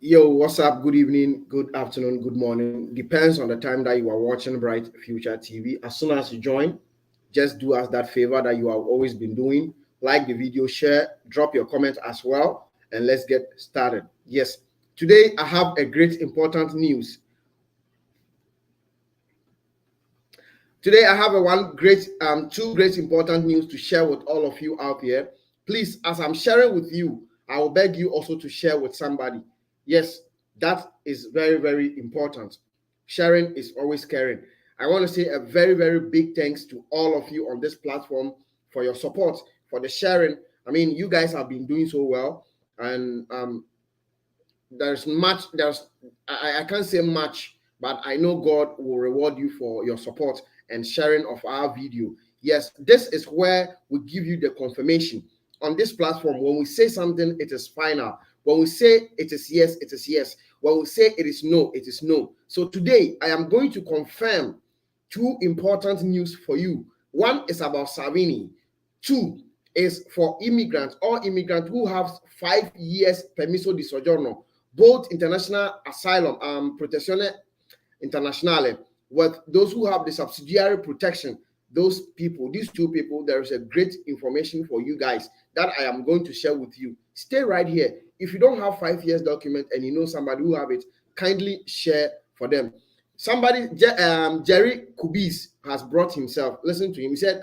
Yo, what's up? Good evening, good afternoon, good morning. Depends on the time that you are watching Bright Future TV. As soon as you join, just do us that favor that you have always been doing. Like the video, share, drop your comment as well, and let's get started. Yes, today I have a great important news. Today I have two great important news to share with all of you out here. Please, as I'm sharing with you, I will beg you also to share with somebody. Yes, that is very, very important. Sharing is always caring. I want to say a very, very big thanks to all of you on this platform for your support, for the sharing. I mean, you guys have been doing so well, and I can't say much, but I know God will reward you for your support and sharing of our video. Yes, this is where we give you the confirmation on this platform. When we say something, it is final. When we say it is yes, it is yes. When we say it is no, it is no. So today I am going to confirm two important news for you. One is about Salvini. Two is for immigrants, all immigrants who have 5 years permesso di soggiorno, both international asylum, protezione internazionale, with those who have the subsidiary protection. Those people, these two people, there is a great information for you guys that I am going to share with you. Stay right here. If you don't have 5 years document and you know somebody who have it, kindly share for them. Somebody, Jerry Kubis has brought himself. Listen to him. He said,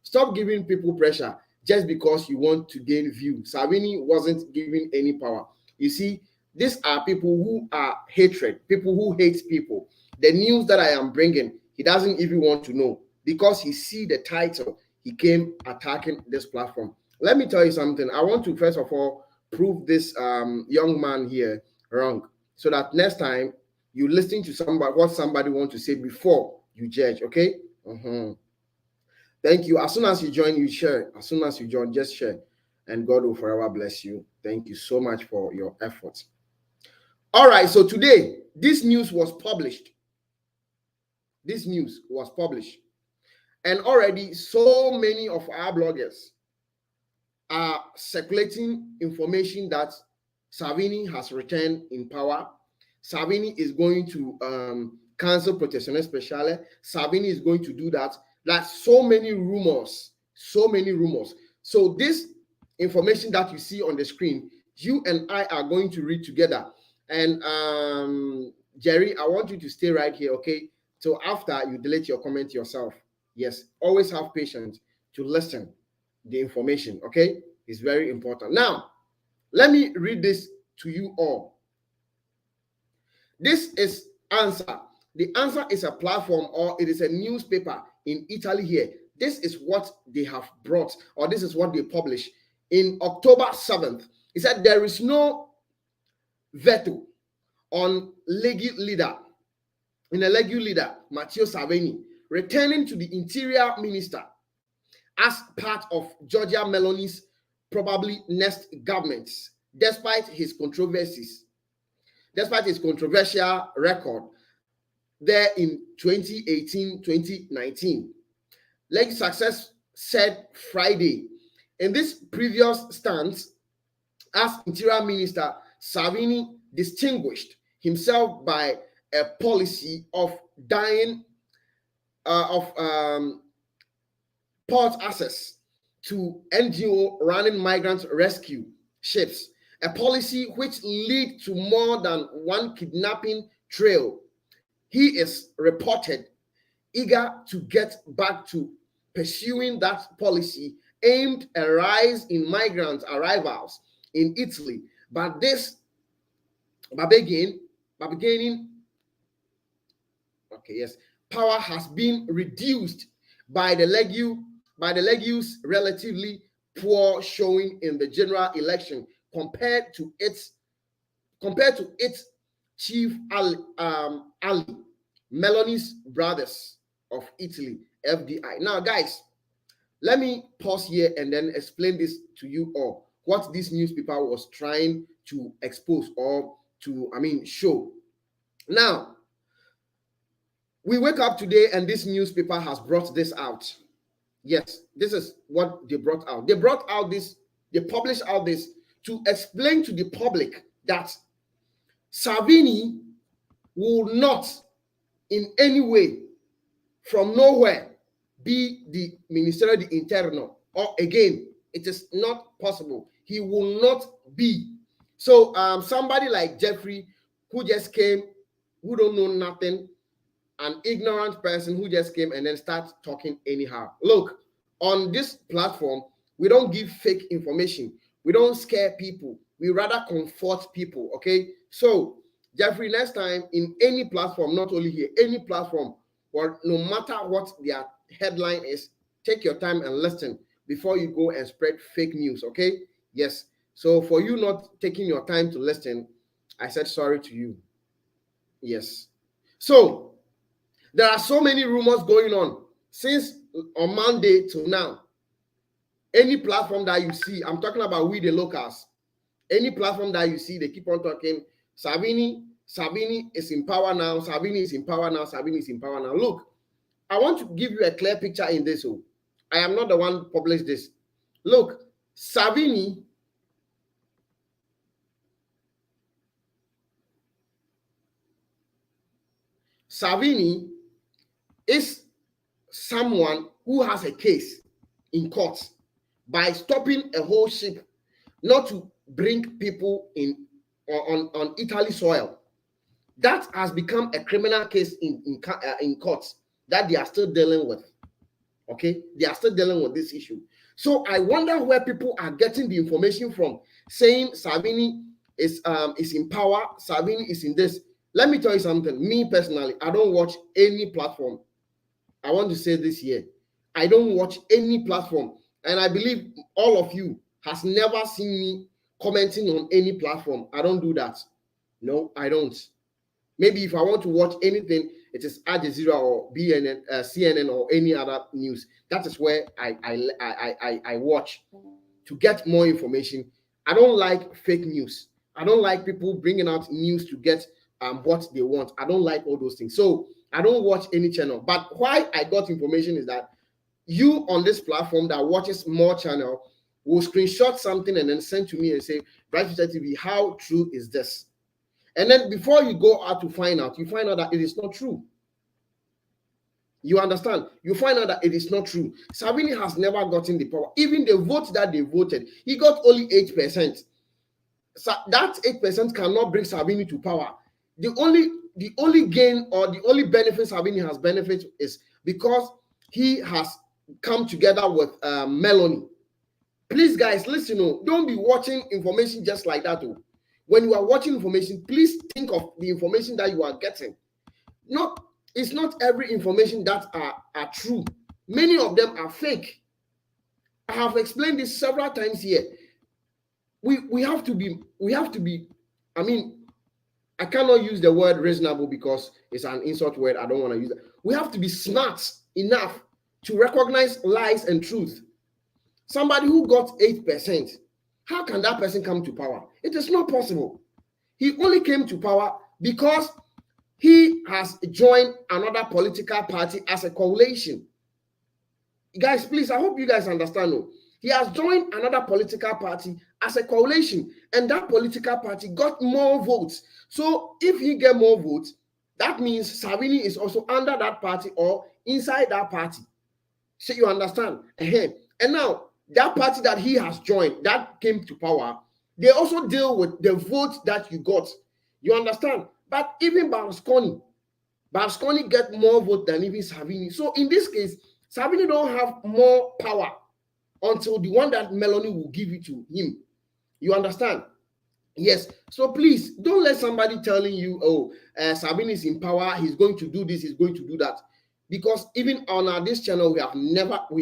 stop giving people pressure just because you want to gain view. Salvini wasn't giving any power. You see, these are people who are hatred, people who hate people. The news that I am bringing, he doesn't even want to know because he see the title. He came attacking this platform. Let me tell you something. I want to first of all prove this young man here wrong, so that next time you listen to somebody what somebody want to say before you judge. Okay. Thank you. As soon as you join, you share. As soon as you join, just share, and God will forever bless you. Thank you so much for your efforts. All right. So today, this news was published. This news was published, and already so many of our bloggers are circulating information that Salvini has returned in power. Salvini is going to cancel Protezione Speciale. Salvini is going to do that. Like so many rumors, so many rumors. So this information that you see on the screen, you and I are going to read together. And Jerry, I want you to stay right here, okay? So after you delete your comment yourself. Yes, always have patience to listen the information, okay? It's very important. Now, let me read this to you all. This is Answer. The Answer is a platform, or it is a newspaper in Italy here. This is what they have brought, or this is what they published in October 7th. It said there is no veto on Lega leader, Matteo Salvini, returning to the interior minister as part of Giorgia Meloni's probably next government, despite his controversial record there in 2018-2019. Leg Success said Friday. In this previous stance as interior minister, Salvini distinguished himself by a policy of port access to NGO running migrant rescue ships, a policy which led to more than one kidnapping trail. He is reported eager to get back to pursuing that policy aimed at a rise in migrant arrivals in Italy, but power has been reduced by the Legu's relatively poor showing in the general election compared to its chief ally, Meloni's brothers of Italy, FDI. Now, guys, let me pause here and then explain this to you all, what this newspaper was trying to expose or to, show. Now, we wake up today and this newspaper has brought this out. Yes, this is what they brought out. They published out this to explain to the public that Salvini will not in any way from nowhere be the Ministero de Interno, or again, it is not possible. He will not be. So somebody like Jeffrey, who just came, who don't know nothing, an ignorant person who just came and then starts talking anyhow. Look, on this platform, we don't give fake information. We don't scare people. We rather comfort people, okay? So, Jeffrey, next time in any platform, not only here, any platform, or no matter what their headline is, take your time and listen before you go and spread fake news, okay? Yes. So for you not taking your time to listen, I said sorry to you. Yes. So there are so many rumors going on since on Monday to now. Any platform that you see, I'm talking about we the locals, any platform that you see, they keep on talking, Salvini is in power now, Salvini is in power now, Salvini is in power now. Look, I want to give you a clear picture in this. Oh, I am not the one who published this. Look, Salvini is someone who has a case in court by stopping a whole ship not to bring people in on Italy soil. That has become a criminal case in courts that they are still dealing with. Okay, they are still dealing with this issue. So I wonder where people are getting the information from, saying Salvini is in power, Salvini is in this. Let me tell you something. Me personally, I don't watch any platform. I want to say this here. I don't watch any platform, and I believe all of you has never seen me commenting on any platform. I don't do that. No, I don't. Maybe if I want to watch anything, it is Al Jazeera or BNN, CNN or any other news. That is where I watch to get more information. I don't like fake news. I don't like people bringing out news to get what they want. I don't like all those things. So I don't watch any channel. But why I got information is that you on this platform that watches more channel will screenshot something and then send to me and say, Bright Future TV, how true is this? And then before you go out to find out, you find out that it is not true. You understand? You find out that it is not true. Salvini has never gotten the power. Even the vote that they voted, he got only 8%. So that 8% cannot bring Salvini to power. The only gain or the only benefit Salvini has benefited is because he has come together with Meloni. Please, guys, listen. Don't be watching information just like that. When you are watching information, please think of the information that you are getting. It's not every information that are true. Many of them are fake. I have explained this several times here. We have to be, I mean, I cannot use the word reasonable because it's an insult word. I don't want to use it. We have to be smart enough to recognize lies and truth. Somebody who got 8%, how can that person come to power? It is not possible. He only came to power because he has joined another political party as a coalition. Guys, please, I hope you guys understand. He has joined another political party as a coalition, and that political party got more votes. So if he get more votes, that means Salvini is also under that party or inside that party. So you understand? And now, that party that he has joined, that came to power, they also deal with the votes that you got. You understand? But even Berlusconi get more votes than even Salvini. So in this case, Salvini don't have more power until the one that Meloni will give it to him. You understand? Yes. So please, don't let somebody telling you, Salvini is in power, he's going to do this, he's going to do that. Because even on this channel, we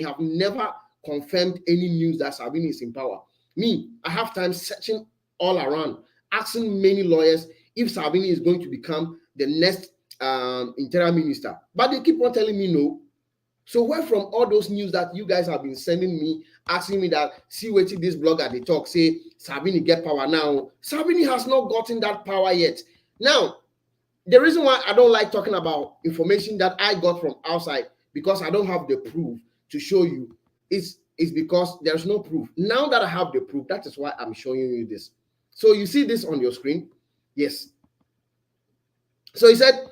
have never confirmed any news that Salvini is in power. Me, I have time searching all around, asking many lawyers if Salvini is going to become the next interior minister. But they keep on telling me no. So where from all those news that you guys have been sending me, asking me that, see what this blogger they talk, say Salvini get power now. Salvini has not gotten that power yet. Now, the reason why I don't like talking about information that I got from outside, because I don't have the proof to show you, is because there's no proof. Now that I have the proof, that is why I'm showing you this. So you see this on your screen? Yes. So he said,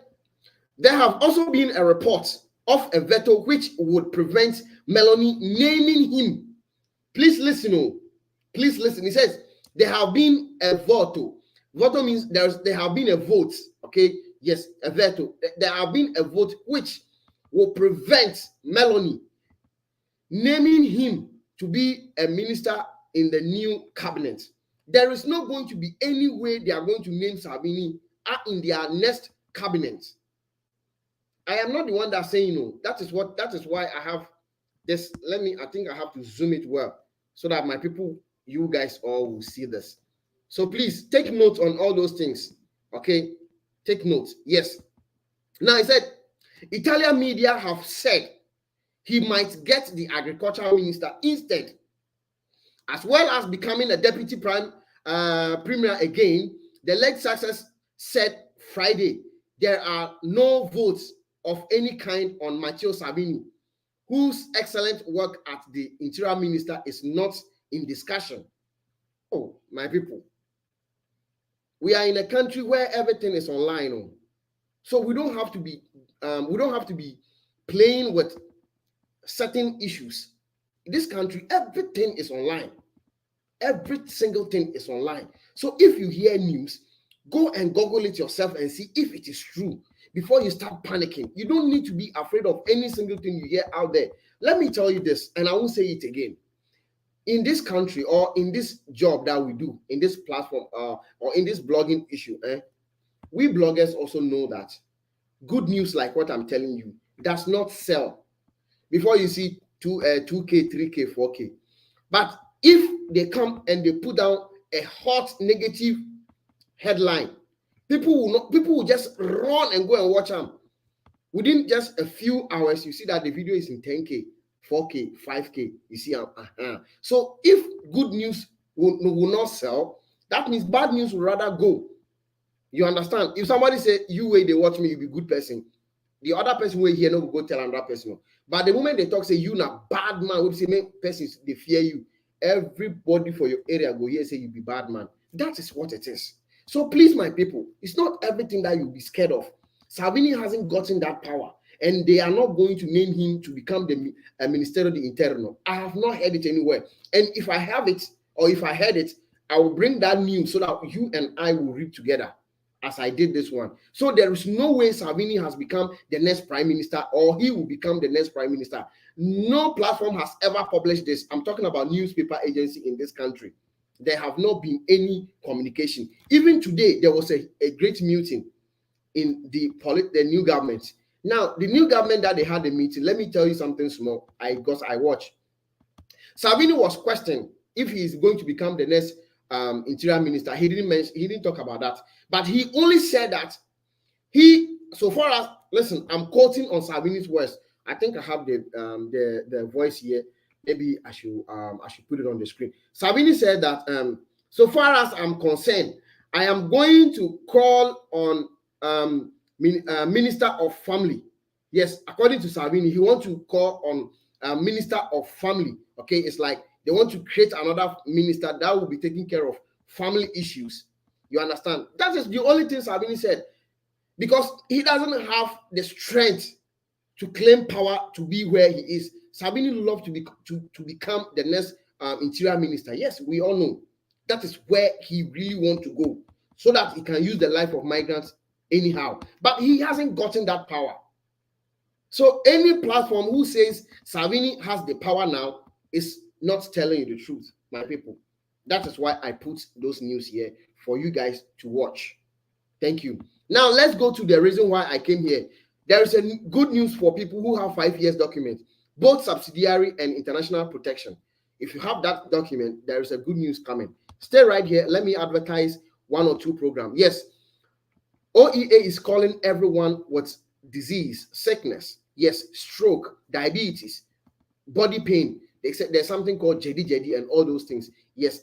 there have also been a report of a veto which would prevent Meloni naming him. Please listen, oh. Please listen. He says, there have been a voto. Voto means there have been a vote. Okay, yes, a veto. There have been a vote which will prevent Meloni naming him to be a minister in the new cabinet. There is not going to be any way they are going to name Salvini in their next cabinet. I am not the one that's saying no. That is why I have this. I think I have to zoom it well so that my people, you guys all will see this. So please take note on all those things. Okay, take note. Yes. Now he said, Italian media have said he might get the agricultural minister instead, as well as becoming a deputy premier again. The late success said Friday there are no votes of any kind on Matteo Salvini, whose excellent work at the interior minister is not in discussion. Oh, my people, we are in a country where everything is online, oh. So we don't have to be playing with certain issues. In this country, everything is online. Every single thing is online. So if you hear news, go and Google it yourself and see if it is true before you start panicking. You don't need to be afraid of any single thing you hear out there. Let me tell you this, and I won't say it again. In this country, or in this job that we do, in this platform, or in this blogging issue, we bloggers also know that good news like what I'm telling you does not sell before you see 2K, 3K, 4K. But if they come and they put down a hot negative headline, people will just run and go and watch them. Within just a few hours, you see that the video is in 10K, 4K, 5K. You see, So if good news will not sell, that means bad news will rather go. You understand? If somebody say, you wait, they watch me, you be good person. The other person will hear, no go tell another person. But the moment they talk, say, you not bad man, would say, man, persons, they fear you. Everybody for your area go here say you be bad man. That is what it is. So please, my people, it's not everything that you'll be scared of. Salvini hasn't gotten that power, and they are not going to name him to become the Ministero di Interno. I have not heard it anywhere. And if I have it, or if I heard it, I will bring that news so that you and I will read together, as I did this one. So there is no way Salvini has become the next prime minister, or he will become the next prime minister. No platform has ever published this. I'm talking about newspaper agency in this country. There have not been any communication. Even today, there was a great meeting in the new government. Now, the new government that they had a meeting, let me tell you something small. Because I watched. Salvini was questioned if he is going to become the next interior minister. He didn't talk about that. But he only said that so far as, listen, I'm quoting on Salvini's words. I think I have the voice here. Maybe I should put it on the screen. Salvini said that so far as I'm concerned, I am going to call on Minister of Family. Yes, according to Salvini, he wants to call on Minister of Family. Okay, it's like they want to create another minister that will be taking care of family issues. You understand? That is the only thing Salvini said, because he doesn't have the strength to claim power to be where he is. Salvini would love to become the next interior minister. Yes, we all know that is where he really wants to go, so that he can use the life of migrants anyhow. But he hasn't gotten that power. So any platform who says Salvini has the power now is not telling you the truth, my people. That is why I put those news here for you guys to watch. Thank you. Now let's go to the reason why I came here. There is a good news for people who have 5 years document, both subsidiary and international protection. If you have that document, there is a good news coming. Stay right here. Let me advertise 1 or 2 programs. Yes, OEA is calling everyone with disease, sickness, yes, stroke, diabetes, body pain. They said there's something called JD and all those things. Yes,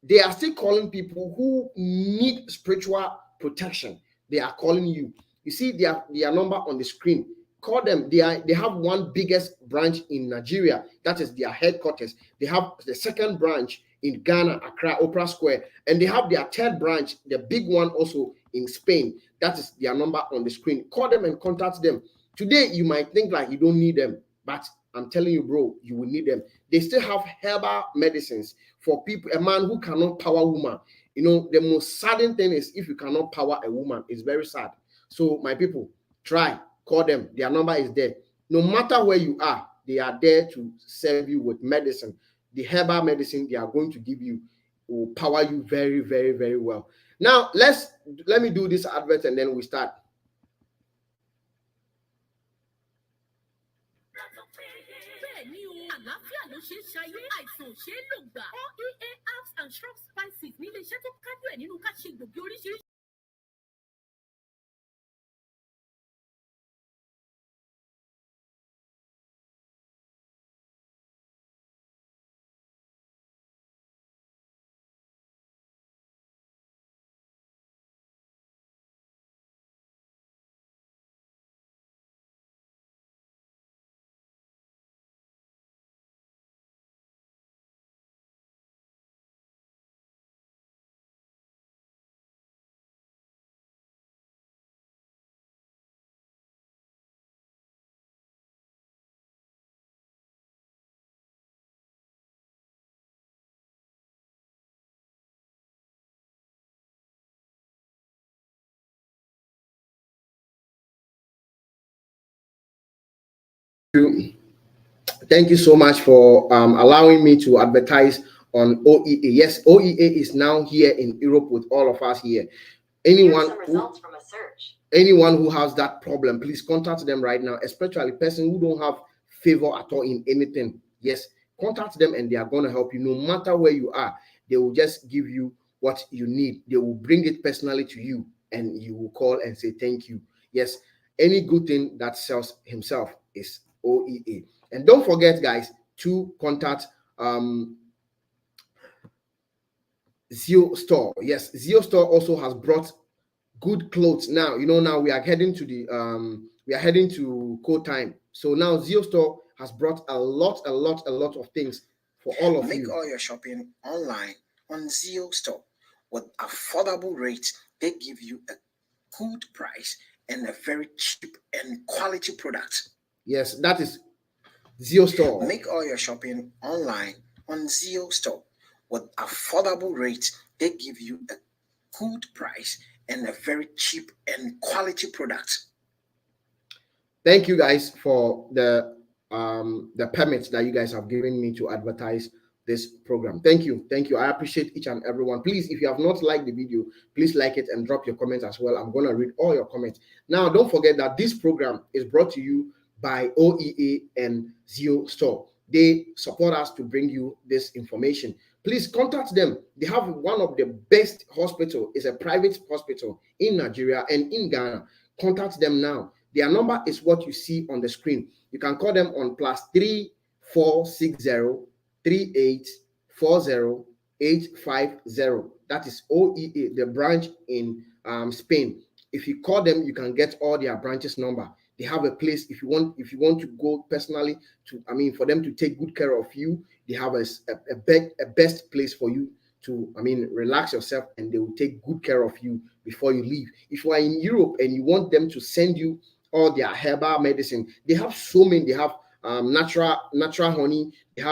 they are still calling people who need spiritual protection. They are calling you. You see their number on the screen. Call them. They have one biggest branch in Nigeria. That is their headquarters. They have the second branch in Ghana, Accra, Opera Square, and they have their third branch, the big one also in Spain. That is their number on the screen. Call them and contact them. Today, you might think like you don't need them, but I'm telling you, bro, you will need them. They still have herbal medicines for people, a man who cannot power woman. You know, the most saddening thing is if you cannot power a woman, it's very sad. So, my people, try, call them. Their number is there. No matter where you are, they are there to serve you with medicine. The herbal medicine they are going to give you will power you very, very, very well. Now, let me do this advert and then we start. And shrub spices nílé iṣẹ́ tó kájú ẹ̀ nínú ká ṣe gbòógì oríṣiríṣi. Thank you so much for allowing me to advertise on OEA. Yes, OEA is now here in Europe with all of us here. Anyone who has that problem, please contact them right now, especially person who don't have favor at all in anything. Yes, contact them and they are going to help you no matter where you are. They will just give you what you need. They will bring it personally to you and you will call and say thank you. Yes, any good thing that sells himself is OEA. And don't forget, guys, to contact Zio Store. Yes, Zio Store also has brought good clothes. Now, you know, now we are heading to cold time. So now Zio Store has brought a lot of things for all of you. Make all your shopping online on Zio Store with affordable rates. They give you a good price and a very cheap and quality product. Yes, that is Zio Store. Make all your shopping online on Zio Store with affordable rates. They give you a good price and a very cheap and quality product. Thank you guys for the permits that you guys have given me to advertise this program. Thank you. I appreciate each and everyone. Please, if you have not liked the video, please like it and drop your comments as well. I'm going to read all your comments. Now, don't forget that this program is brought to you by OEA and Zio Store. They support us to bring you this information. Please contact them. They have one of the best hospital. It's a private hospital in Nigeria and in Ghana. Contact them now. Their number is what you see on the screen. You can call them on +3460 3840 850. That is OEA, the branch in Spain. If you call them, you can get all their branches number. They have a place if you want to go personally for them to take good care of you. They have a best place for you to relax yourself, and they will take good care of you before you leave. If you are in Europe and you want them to send you all their herbal medicine, they have so many. They have natural honey. They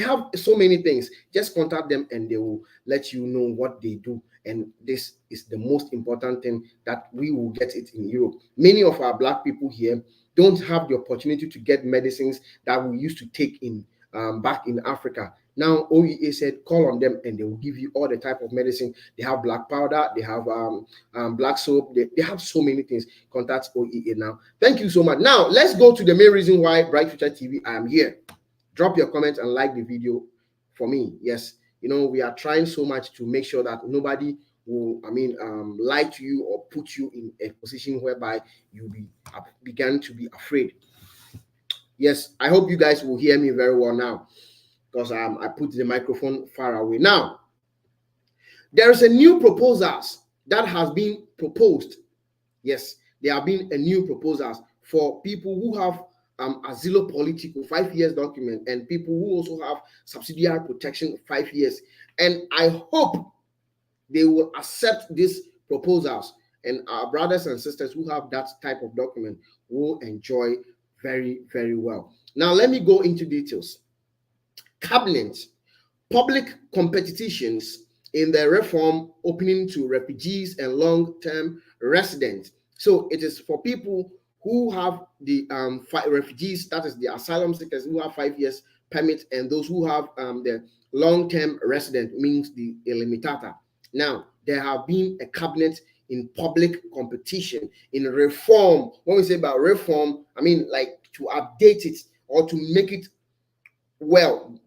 have so many things. Just contact them and they will let you know what they do. And this is the most important thing, that we will get it in Europe. Many of our Black people here don't have the opportunity to get medicines that we used to take in back in Africa. Now OEA said call on them and they will give you all the type of medicine. They have black powder, they have black soap, they have so many things. Contact OEA now. Thank you so much. Now let's go to the main reason why Bright Future TV I am here. Drop your comments and like the video for me. Yes, you know, we are trying so much to make sure that nobody will lie to you or put you in a position whereby you began to be afraid. Yes, I hope you guys will hear me very well now, because I put the microphone far away. Now, there is a new proposals that has been proposed. Yes, there have been a new proposals for people who have asilo political 5 years document, and people who also have subsidiary protection 5 years. And I hope they will accept these proposals. And our brothers and sisters who have that type of document will enjoy very, very well. Now, let me go into details. Cabinet, public competitions in the reform opening to refugees and long-term residents. So it is for people who have the refugees, that is the asylum seekers who have 5 years permit, and those who have the long-term resident, means the limitata. Now, there have been a cabinet in public competition in reform. When we say about reform, I mean like to update it or to make it well.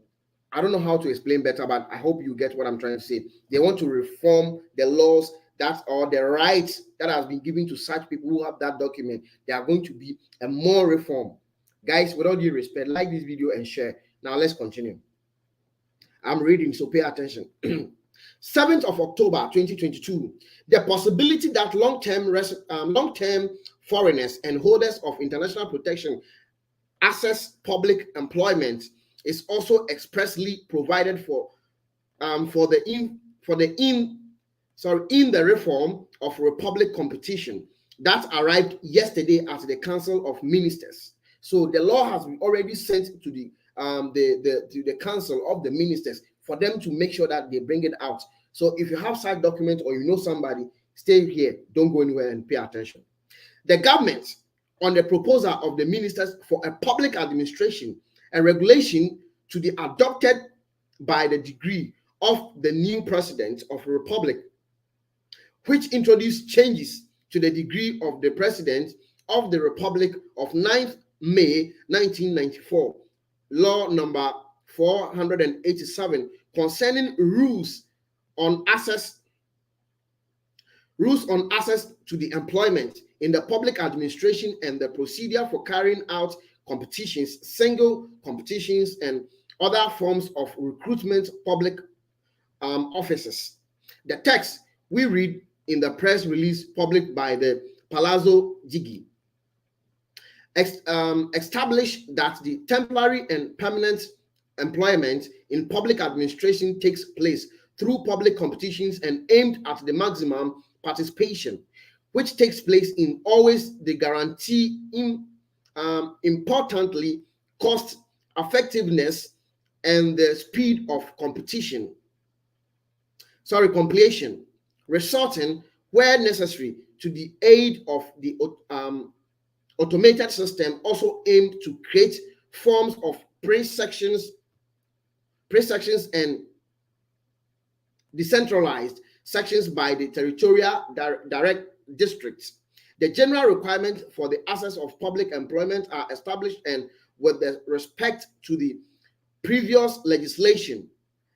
I don't know how to explain better, but I hope you get what I'm trying to say. They want to reform the laws that or the rights that has been given to such people who have that document. They are going to be a more reform. Guys, with all due respect, like this video and share. Now let's continue. I'm reading, so pay attention. 7th of October 2022, the possibility that long-term foreigners and holders of international protection access public employment is also expressly provided for in the reform of republic competition that arrived yesterday at the Council of Ministers. So the law has been already sent to the Council of the Ministers for them to make sure that they bring it out. So if you have such document or you know somebody, stay here, don't go anywhere and pay attention. The government, on the proposal of the ministers for a public administration and regulation to be adopted by the degree of the new president of the republic, which introduced changes to the degree of the president of the republic of 9th May 1994, law number 487, concerning rules on access to the employment in the public administration and the procedure for carrying out competitions, single competitions, and other forms of recruitment public offices. The text we read in the press release published by the Palazzo Gigi establish that the temporary and permanent employment in public administration takes place through public competitions and aimed at the maximum participation, which takes place in always the guarantee importantly cost effectiveness and the speed of completion, resorting where necessary to the aid of the automated system, also aimed to create forms of pre-sections and decentralized sections by the territorial direct districts. The general requirements for the access of public employment are established, and with respect to the previous legislation,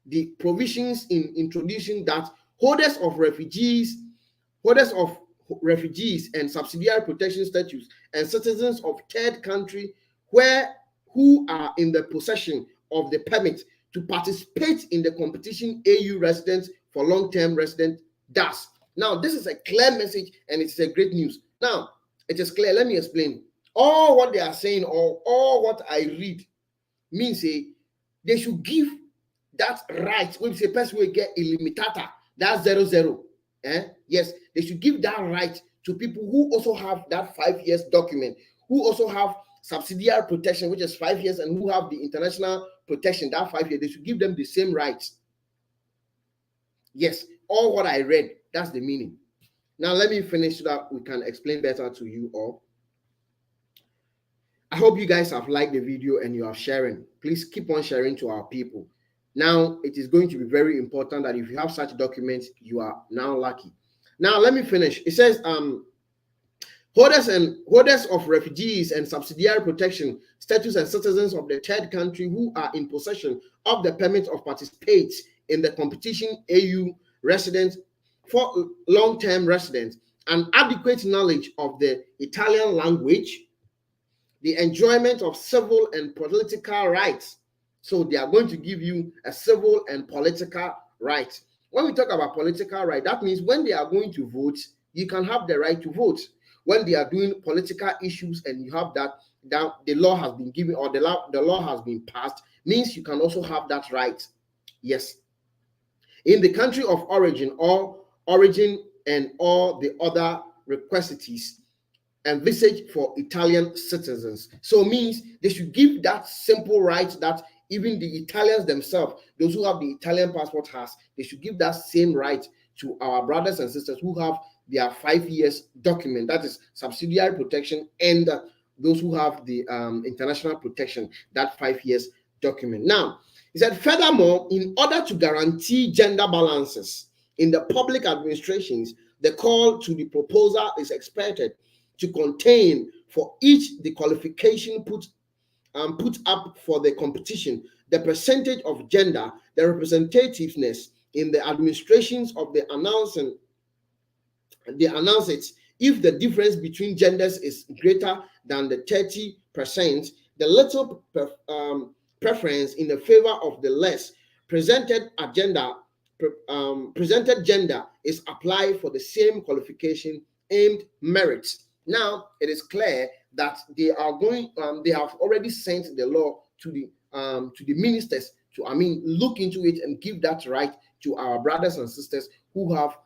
the provisions in introducing that holders of refugees and subsidiary protection statutes and citizens of third country who are in the possession of the permit to participate in the competition AU residents for long-term resident does. Now, this is a clear message and it's a great news. Now, it is clear. Let me explain. All what they are saying or all what I read means they should give that right. When we say person will get illimitata, that's 00. Yes, they should give that right to people who also have that 5 years document, who also have subsidiary protection, which is 5 years, and who have the international protection, that 5 years. They should give them the same rights. Yes, all what I read, that's the meaning. Now, let me finish so that we can explain better to you all. I hope you guys have liked the video and you are sharing. Please keep on sharing to our people. Now, it is going to be very important that if you have such documents, you are now lucky. Now, let me finish. It says, holders of refugees and subsidiary protection status and citizens of the third country who are in possession of the permit of participate in the competition AU residents for long-term residents, an adequate knowledge of the Italian language, the enjoyment of civil and political rights. So they are going to give you a civil and political right. When we talk about political right, that means when they are going to vote, you can have the right to vote. When they are doing political issues and you have that the law has been given or the law has been passed, means you can also have that right. Yes. in the country of origin or origin and all the other requisites envisaged for Italian citizens. So means they should give that simple right that even the Italians themselves, those who have the Italian passport has, they should give that same right to our brothers and sisters who have their 5 years document, that is subsidiary protection, and those who have the international protection, that 5 years document. Now, he said, furthermore, in order to guarantee gender balances in the public administrations, the call to the proposal is expected to contain for each the qualification put up for the competition, the percentage of gender, the representativeness in the administrations of the announcing. They announce it. If the difference between genders is greater than the 30%, the little preference in the favor of the less presented gender is applied for the same qualification aimed merits. Now it is clear that they are going. They have already sent the law to the ministers to look into it and give that right to our brothers and sisters who have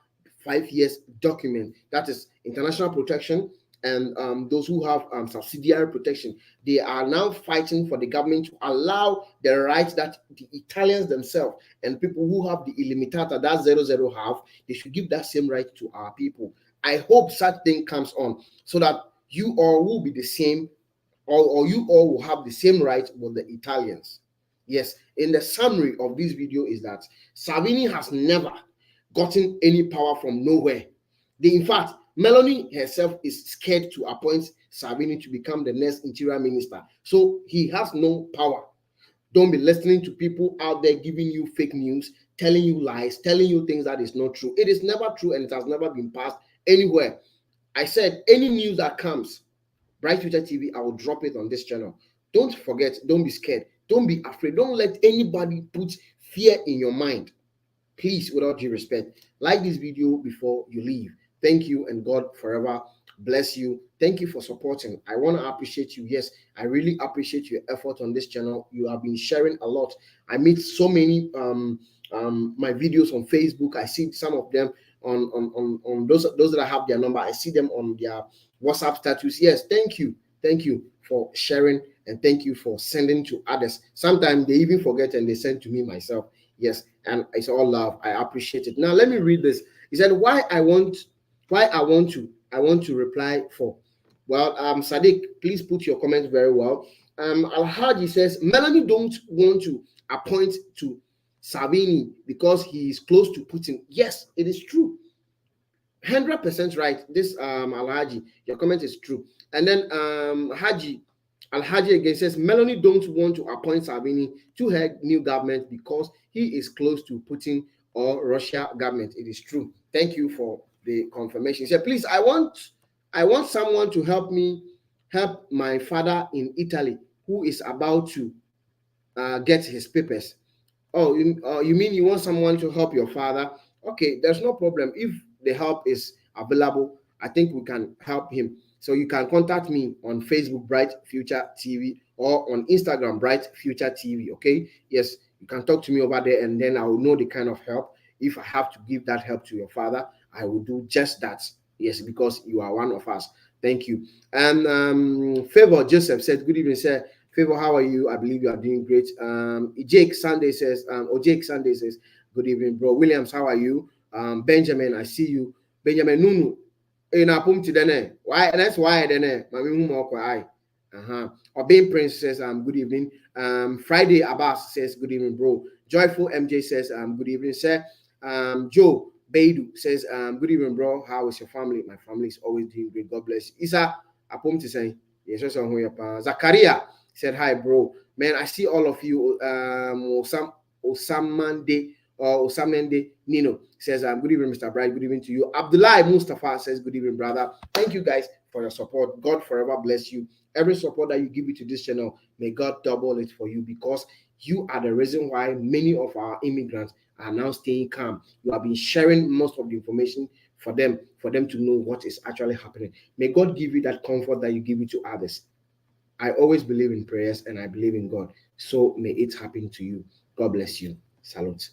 5 years document, that is international protection, and those who have subsidiary protection. They are now fighting for the government to allow the rights that the Italians themselves and people who have the illimitata, that 00 have. They should give that same right to our people. I hope such thing comes on so that you all will be the same, or you all will have the same right with the Italians. Yes, in the summary of this video is that Salvini has never gotten any power from nowhere. In fact, Meloni herself is scared to appoint Salvini to become the next interior minister. So he has no power. Don't be listening to people out there giving you fake news, telling you lies, telling you things that is not true. It is never true and it has never been passed anywhere. I said any news that comes, Bright Future TV, I will drop it on this channel. Don't forget, don't be scared, don't be afraid, don't let anybody put fear in your mind. Please, without due respect, like this video before you leave. Thank you, and God forever bless you. Thank you for supporting. I want to appreciate you. Yes, I really appreciate your effort on this channel. You have been sharing a lot. I meet so many my videos on Facebook. I see some of them on those that I have their number. I see them on their WhatsApp status. Yes, thank you for sharing, and thank you for sending to others. Sometimes they even forget and they send to me myself. Yes, and it's all love. I appreciate it. Now let me read this. He said, why I want to reply for. Well, Sadiq, please put your comments very well. Al-Haji says, Melanie don't want to appoint to Salvini because he is close to Putin. Yes, it is true. 100% right. This Al-Haji, your comment is true. And then Al-Haji again says, Melanie don't want to appoint Salvini to her new government because he is close to Putin or Russia government. It is true. Thank you for the confirmation. He said, please, I want someone to help my father in Italy who is about to get his papers. Oh, you mean you want someone to help your father? Okay, there's no problem. If the help is available, I think we can help him. So you can contact me on Facebook, Bright Future TV, or on Instagram, Bright Future TV. Okay, yes, you can talk to me over there, and then I will know the kind of help. If I have to give that help to your father, I will do just that. Yes, because you are one of us. Thank you. And Favor Joseph said, good evening, sir. Favor, how are you? I believe you are doing great. Jake Sunday says, good evening, bro. Williams, how are you? Benjamin, I see you. Benjamin Nunu. Why? That's why then. Obeying Prince says, good evening. Friday Abbas says, good evening, bro. Joyful MJ says, good evening, sir. Joe Baidu says, good evening, bro. How is your family? My family is always doing great. God bless you. Isa Apom to say, yes, Zakaria said, hi, bro. Man, I see all of you. Osamande or Osamende Nino says, good evening, Mr. Bright. Good evening to you. Abdullah Mustafa says, good evening, brother. Thank you guys for your support. God forever bless you. Every support that you give it to this channel, may God double it for you, because you are the reason why many of our immigrants are now staying calm. You have been sharing most of the information for them to know what is actually happening. May God give you that comfort that you give it to others. I always believe in prayers and I believe in God. So may it happen to you. God bless you. Salute.